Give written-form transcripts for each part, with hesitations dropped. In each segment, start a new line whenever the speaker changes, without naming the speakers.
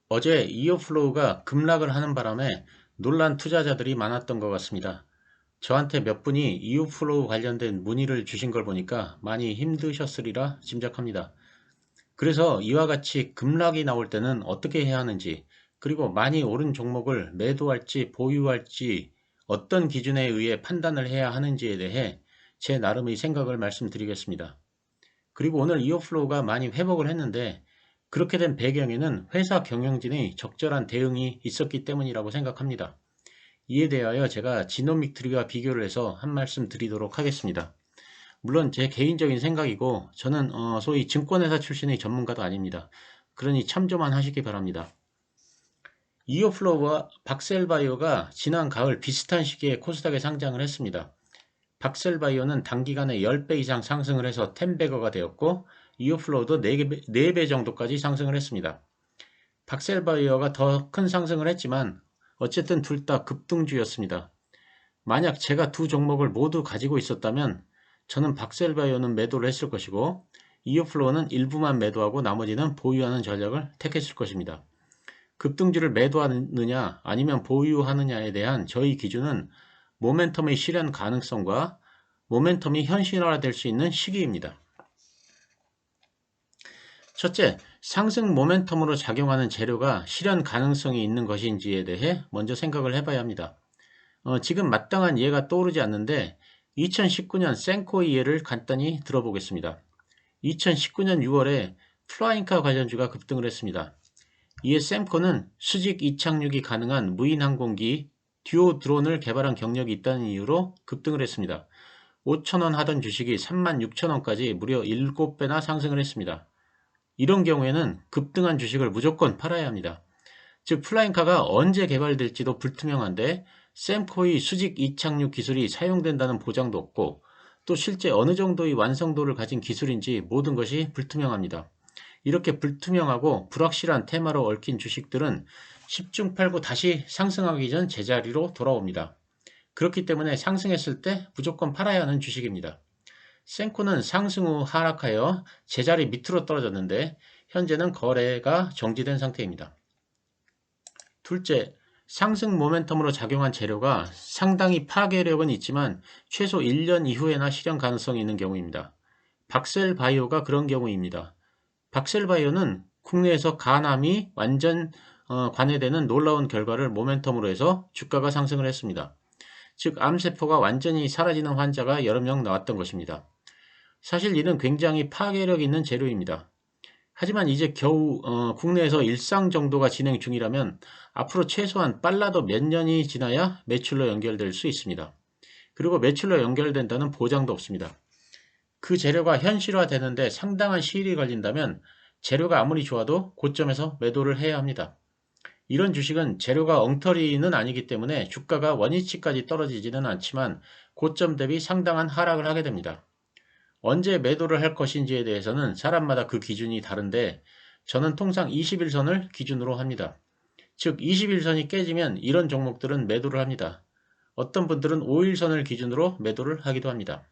어제 이어플로우가 급락을 하는 바람에 놀란 투자자들이 많았던 것 같습니다. 저한테 몇 분이 이어플로우 관련된 문의를 주신 걸 보니까 많이 힘드셨으리라 짐작합니다. 그래서 이와 같이 급락이 나올 때는 어떻게 해야 하는지, 그리고 많이 오른 종목을 매도할지 보유할지 어떤 기준에 의해 판단을 해야 하는지에 대해 제 나름의 생각을 말씀드리겠습니다. 그리고 오늘 이어플로우가 많이 회복을 했는데 그렇게 된 배경에는 회사 경영진의 적절한 대응이 있었기 때문이라고 생각합니다. 이에 대하여 제가 지노믹트리와 비교를 해서 한 말씀 드리도록 하겠습니다. 물론 제 개인적인 생각이고 저는 소위 증권회사 출신의 전문가도 아닙니다. 그러니 참조만 하시기 바랍니다. 이어플로우와 박셀바이오가 지난 가을 비슷한 시기에 코스닥에 상장을 했습니다. 박셀바이오는 단기간에 10배 이상 상승을 해서 텐베거가 되었고 이어플로우도 4배 정도까지 상승을 했습니다. 박셀바이오가 더 큰 상승을 했지만 어쨌든 둘 다 급등주였습니다. 만약 제가 두 종목을 모두 가지고 있었다면 저는 박셀바이오는 매도를 했을 것이고 이어플로우는 일부만 매도하고 나머지는 보유하는 전략을 택했을 것입니다. 급등주를 매도하느냐 아니면 보유하느냐에 대한 저희 기준은 모멘텀의 실현 가능성과 모멘텀이 현실화될 수 있는 시기입니다. 첫째, 상승 모멘텀으로 작용하는 재료가 실현 가능성이 있는 것인지에 대해 먼저 생각을 해봐야 합니다. 지금 마땅한 예가 떠오르지 않는데 2019년 센코의 예를 간단히 들어보겠습니다. 2019년 6월에 플라잉카 관련주가 급등을 했습니다. 이에 셈코는 수직 이착륙이 가능한 무인 항공기 듀오 드론을 개발한 경력이 있다는 이유로 급등을 했습니다. 5,000원 하던 주식이 36,000원까지 무려 7배나 상승을 했습니다. 이런 경우에는 급등한 주식을 무조건 팔아야 합니다. 즉 플라잉카가 언제 개발될지도 불투명한데 셈코의 수직 이착륙 기술이 사용된다는 보장도 없고 또 실제 어느 정도의 완성도를 가진 기술인지 모든 것이 불투명합니다. 이렇게 불투명하고 불확실한 테마로 얽힌 주식들은 10중 8구 다시 상승하기 전 제자리로 돌아옵니다. 그렇기 때문에 상승했을 때 무조건 팔아야 하는 주식입니다. 센코는 상승 후 하락하여 제자리 밑으로 떨어졌는데 현재는 거래가 정지된 상태입니다. 둘째, 상승 모멘텀으로 작용한 재료가 상당히 파괴력은 있지만 최소 1년 이후에나 실현 가능성이 있는 경우입니다. 박셀바이오가 그런 경우입니다. 박셀바이오는 국내에서 간암이 완전 관해되는 놀라운 결과를 모멘텀으로 해서 주가가 상승을 했습니다. 즉 암세포가 완전히 사라지는 환자가 여러 명 나왔던 것입니다. 사실 이는 굉장히 파괴력 있는 재료입니다. 하지만 이제 겨우 국내에서 일상 정도가 진행 중이라면 앞으로 최소한 빨라도 몇 년이 지나야 매출로 연결될 수 있습니다. 그리고 매출로 연결된다는 보장도 없습니다. 그 재료가 현실화되는데 상당한 시일이 걸린다면 재료가 아무리 좋아도 고점에서 매도를 해야 합니다. 이런 주식은 재료가 엉터리는 아니기 때문에 주가가 원위치까지 떨어지지는 않지만 고점 대비 상당한 하락을 하게 됩니다. 언제 매도를 할 것인지에 대해서는 사람마다 그 기준이 다른데 저는 통상 20일선을 기준으로 합니다. 즉 20일선이 깨지면 이런 종목들은 매도를 합니다. 어떤 분들은 5일선을 기준으로 매도를 하기도 합니다.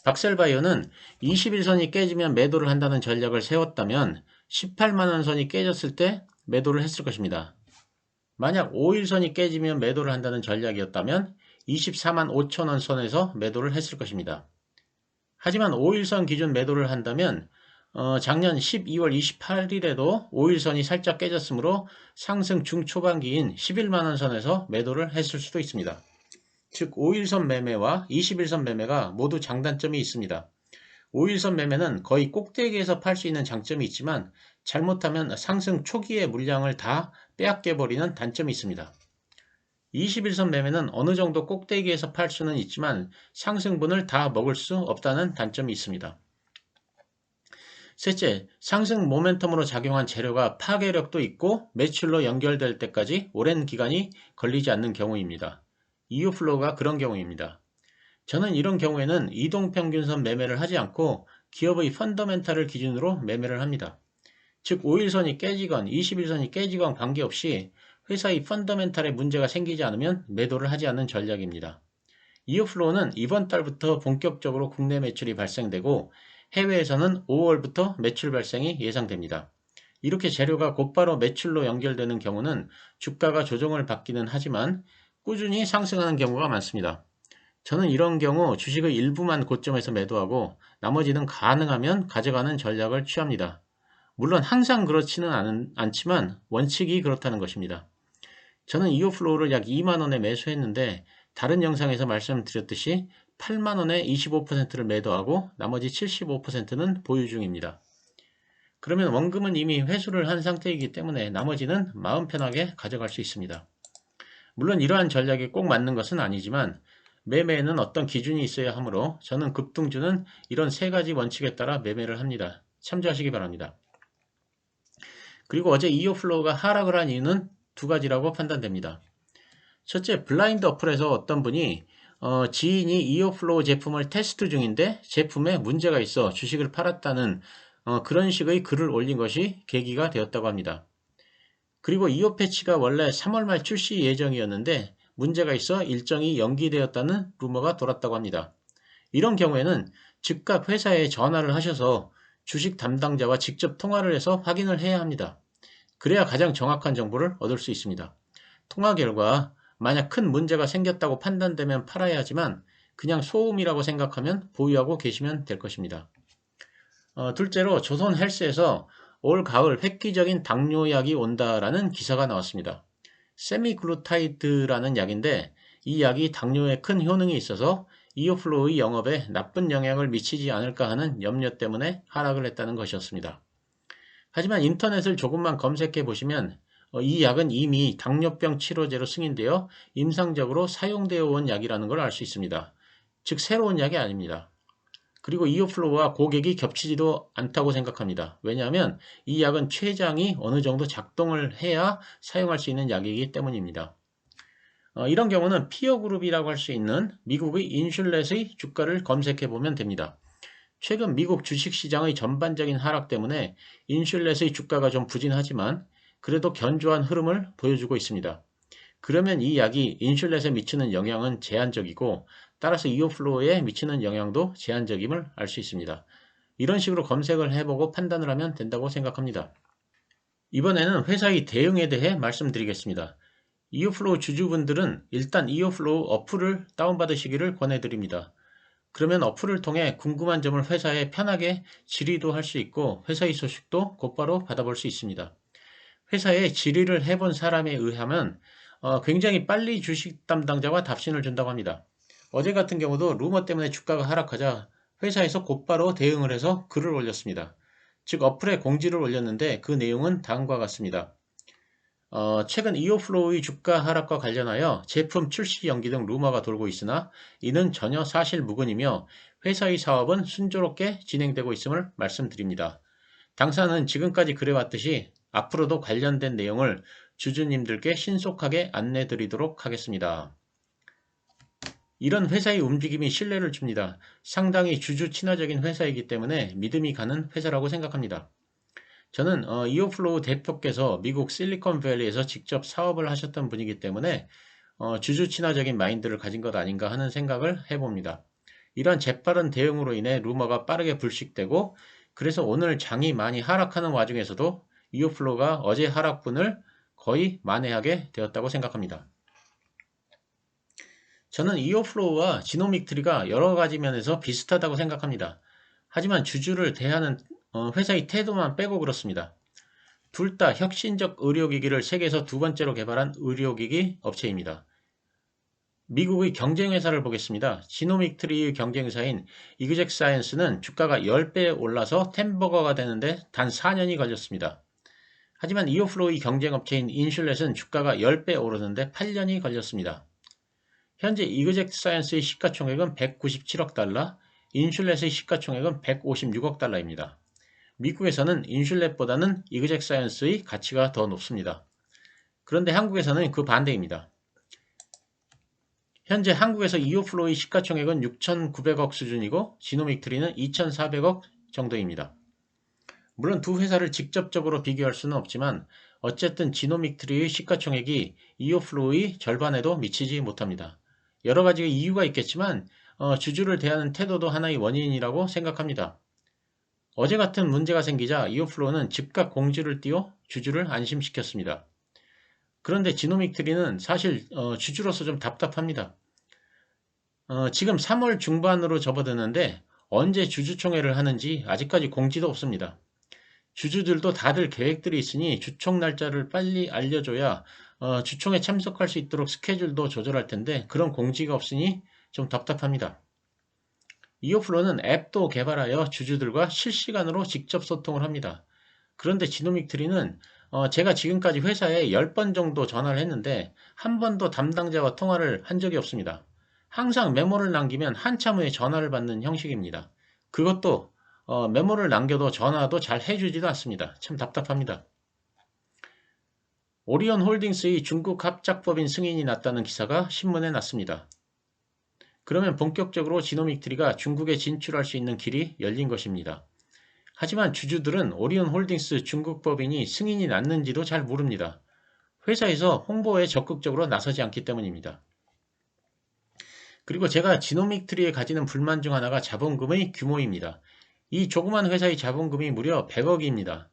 박셀바이오는 21선이 깨지면 매도를 한다는 전략을 세웠다면 18만원 선이 깨졌을 때 매도를 했을 것입니다. 만약 5일선이 깨지면 매도를 한다는 전략이었다면 24만 5천원 선에서 매도를 했을 것입니다. 하지만 5일선 기준 매도를 한다면 작년 12월 28일에도 5일선이 살짝 깨졌으므로 상승 중초반기인 11만원 선에서 매도를 했을 수도 있습니다. 즉 5일선 매매와 21선 매매가 모두 장단점이 있습니다. 5일선 매매는 거의 꼭대기에서 팔 수 있는 장점이 있지만 잘못하면 상승 초기의 물량을 다 빼앗겨버리는 단점이 있습니다. 21선 매매는 어느 정도 꼭대기에서 팔 수는 있지만 상승분을 다 먹을 수 없다는 단점이 있습니다. 셋째, 상승 모멘텀으로 작용한 재료가 파괴력도 있고 매출로 연결될 때까지 오랜 기간이 걸리지 않는 경우입니다. 이어플로우가 그런 경우입니다. 저는 이런 경우에는 이동평균선 매매를 하지 않고 기업의 펀더멘탈을 기준으로 매매를 합니다. 즉 5일선이 깨지건 21선이 깨지건 관계없이 회사의 펀더멘탈에 문제가 생기지 않으면 매도를 하지 않는 전략입니다. 이어플로우는 이번 달부터 본격적으로 국내 매출이 발생되고 해외에서는 5월부터 매출 발생이 예상됩니다. 이렇게 재료가 곧바로 매출로 연결되는 경우는 주가가 조정을 받기는 하지만 꾸준히 상승하는 경우가 많습니다. 저는 이런 경우 주식의 일부만 고점에서 매도하고 나머지는 가능하면 가져가는 전략을 취합니다. 물론 항상 그렇지는 않지만 원칙이 그렇다는 것입니다. 저는 이오플로우를 약 2만원에 매수했는데 다른 영상에서 말씀드렸듯이 8만원에 25%를 매도하고 나머지 75%는 보유 중입니다. 그러면 원금은 이미 회수를 한 상태이기 때문에 나머지는 마음 편하게 가져갈 수 있습니다. 물론 이러한 전략이 꼭 맞는 것은 아니지만 매매에는 어떤 기준이 있어야 하므로 저는 급등주는 이런 세 가지 원칙에 따라 매매를 합니다. 참조하시기 바랍니다. 그리고 어제 이오플로우가 하락을 한 이유는 두 가지라고 판단됩니다. 첫째, 블라인드 어플에서 어떤 분이 지인이 이오플로우 제품을 테스트 중인데 제품에 문제가 있어 주식을 팔았다는 그런 식의 글을 올린 것이 계기가 되었다고 합니다. 그리고 이오 패치가 원래 3월 말 출시 예정이었는데 문제가 있어 일정이 연기되었다는 루머가 돌았다고 합니다. 이런 경우에는 즉각 회사에 전화를 하셔서 주식 담당자와 직접 통화를 해서 확인을 해야 합니다. 그래야 가장 정확한 정보를 얻을 수 있습니다. 통화 결과 만약 큰 문제가 생겼다고 판단되면 팔아야 하지만 그냥 소음이라고 생각하면 보유하고 계시면 될 것입니다. 둘째로 조선 헬스에서 올 가을 획기적인 당뇨약이 온다라는 기사가 나왔습니다. 세미글루타이드라는 약인데 이 약이 당뇨에 큰 효능이 있어서 이오플로우의 영업에 나쁜 영향을 미치지 않을까 하는 염려 때문에 하락을 했다는 것이었습니다. 하지만 인터넷을 조금만 검색해 보시면 이 약은 이미 당뇨병 치료제로 승인되어 임상적으로 사용되어 온 약이라는 걸 알 수 있습니다. 즉 새로운 약이 아닙니다. 그리고 이오플로우와 고객이 겹치지도 않다고 생각합니다. 왜냐하면 이 약은 췌장이 어느 정도 작동을 해야 사용할 수 있는 약이기 때문입니다. 이런 경우는 피어그룹이라고 할 수 있는 미국의 인슐렛의 주가를 검색해 보면 됩니다. 최근 미국 주식시장의 전반적인 하락 때문에 인슐렛의 주가가 좀 부진하지만 그래도 견조한 흐름을 보여주고 있습니다. 그러면 이 약이 인슐렛에 미치는 영향은 제한적이고 따라서 이오플로우에 미치는 영향도 제한적임을 알 수 있습니다. 이런 식으로 검색을 해보고 판단을 하면 된다고 생각합니다. 이번에는 회사의 대응에 대해 말씀드리겠습니다. 이오플로우 주주분들은 일단 이오플로우 어플을 다운받으시기를 권해드립니다. 그러면 어플을 통해 궁금한 점을 회사에 편하게 질의도 할 수 있고 회사의 소식도 곧바로 받아볼 수 있습니다. 회사에 질의를 해본 사람에 의하면 굉장히 빨리 주식 담당자가 답신을 준다고 합니다. 어제 같은 경우도 루머 때문에 주가가 하락하자 회사에서 곧바로 대응을 해서 글을 올렸습니다. 즉 어플에 공지를 올렸는데 그 내용은 다음과 같습니다. 최근 이오플로우의 주가 하락과 관련하여 제품 출시 연기 등 루머가 돌고 있으나 이는 전혀 사실무근이며 회사의 사업은 순조롭게 진행되고 있음을 말씀드립니다. 당사는 지금까지 그래왔듯이 앞으로도 관련된 내용을 주주님들께 신속하게 안내드리도록 하겠습니다. 이런 회사의 움직임이 신뢰를 줍니다. 상당히 주주 친화적인 회사이기 때문에 믿음이 가는 회사라고 생각합니다. 저는 이오플로우 대표께서 미국 실리콘밸리에서 직접 사업을 하셨던 분이기 때문에 주주 친화적인 마인드를 가진 것 아닌가 하는 생각을 해봅니다. 이러한 재빠른 대응으로 인해 루머가 빠르게 불식되고 그래서 오늘 장이 많이 하락하는 와중에서도 이오플로우가 어제 하락분을 거의 만회하게 되었다고 생각합니다. 저는 이오플로우와 지노믹트리가 여러 가지 면에서 비슷하다고 생각합니다. 하지만 주주를 대하는 회사의 태도만 빼고 그렇습니다. 둘 다 혁신적 의료기기를 세계에서 두 번째로 개발한 의료기기 업체입니다. 미국의 경쟁회사를 보겠습니다. 지노믹트리의 경쟁사인 이그젝 사이언스는 주가가 10배 올라서 템버거가 되는데 단 4년이 걸렸습니다. 하지만 이오플로우의 경쟁업체인 인슐렛은 주가가 10배 오르는데 8년이 걸렸습니다. 현재 이그젝 사이언스의 시가총액은 197억 달러, 인슐렛의 시가총액은 156억 달러입니다. 미국에서는 인슐렛보다는 이그젝 사이언스의 가치가 더 높습니다. 그런데 한국에서는 그 반대입니다. 현재 한국에서 이오플로우의 시가총액은 6,900억 수준이고 지노믹트리는 2,400억 정도입니다. 물론 두 회사를 직접적으로 비교할 수는 없지만 어쨌든 지노믹트리의 시가총액이 이오플로우의 절반에도 미치지 못합니다. 여러 가지 이유가 있겠지만 주주를 대하는 태도도 하나의 원인이라고 생각합니다. 어제 같은 문제가 생기자 이오플로우는 즉각 공지를 띄워 주주를 안심시켰습니다. 그런데 지노믹 트리는 사실 주주로서 좀 답답합니다. 지금 3월 중반으로 접어드는데 언제 주주총회를 하는지 아직까지 공지도 없습니다. 주주들도 다들 계획들이 있으니 주총 날짜를 빨리 알려줘야 주총에 참석할 수 있도록 스케줄도 조절할 텐데 그런 공지가 없으니 좀 답답합니다. 이오플로는 앱도 개발하여 주주들과 실시간으로 직접 소통을 합니다. 그런데 지노믹 트리는 제가 지금까지 회사에 10번 정도 전화를 했는데 한 번도 담당자와 통화를 한 적이 없습니다. 항상 메모를 남기면 한참 후에 전화를 받는 형식입니다. 그것도 메모를 남겨도 전화도 잘 해주지도 않습니다. 참 답답합니다. 오리온 홀딩스의 중국 합작법인 승인이 났다는 기사가 신문에 났습니다. 그러면 본격적으로 지노믹 트리가 중국에 진출할 수 있는 길이 열린 것입니다. 하지만 주주들은 오리온 홀딩스 중국 법인이 승인이 났는지도 잘 모릅니다. 회사에서 홍보에 적극적으로 나서지 않기 때문입니다. 그리고 제가 지노믹 트리에 가지는 불만 중 하나가 자본금의 규모입니다. 이 조그만 회사의 자본금이 무려 100억입니다.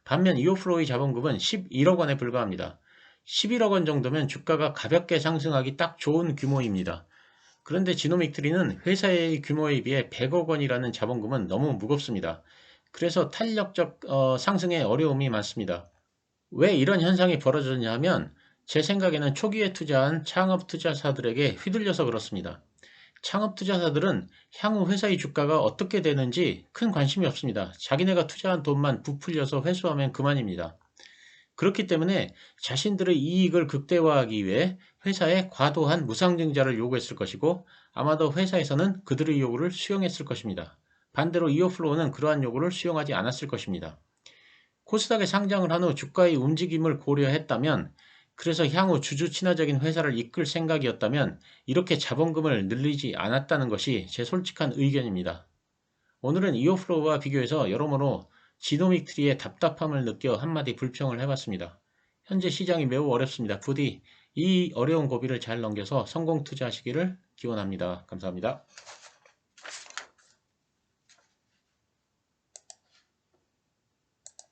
반면 이오플로우의 자본금은 11억 원에 불과합니다. 11억 원 정도면 주가가 가볍게 상승하기 딱 좋은 규모입니다. 그런데 지노믹 트리는 회사의 규모에 비해 100억 원이라는 자본금은 너무 무겁습니다. 그래서 탄력적 상승에 어려움이 많습니다. 왜 이런 현상이 벌어졌냐 하면 제 생각에는 초기에 투자한 창업 투자사들에게 휘둘려서 그렇습니다. 창업 투자사들은 향후 회사의 주가가 어떻게 되는지 큰 관심이 없습니다. 자기네가 투자한 돈만 부풀려서 회수하면 그만입니다. 그렇기 때문에 자신들의 이익을 극대화하기 위해 회사에 과도한 무상증자를 요구했을 것이고 아마도 회사에서는 그들의 요구를 수용했을 것입니다. 반대로 이오플로우는 그러한 요구를 수용하지 않았을 것입니다. 코스닥에 상장을 한 후 주가의 움직임을 고려했다면 그래서 향후 주주 친화적인 회사를 이끌 생각이었다면 이렇게 자본금을 늘리지 않았다는 것이 제 솔직한 의견입니다. 오늘은 이오플로우와 비교해서 여러모로 지노믹 트리의 답답함을 느껴 한마디 불평을 해봤습니다. 현재 시장이 매우 어렵습니다. 부디 이 어려운 고비를 잘 넘겨서 성공 투자하시기를 기원합니다. 감사합니다.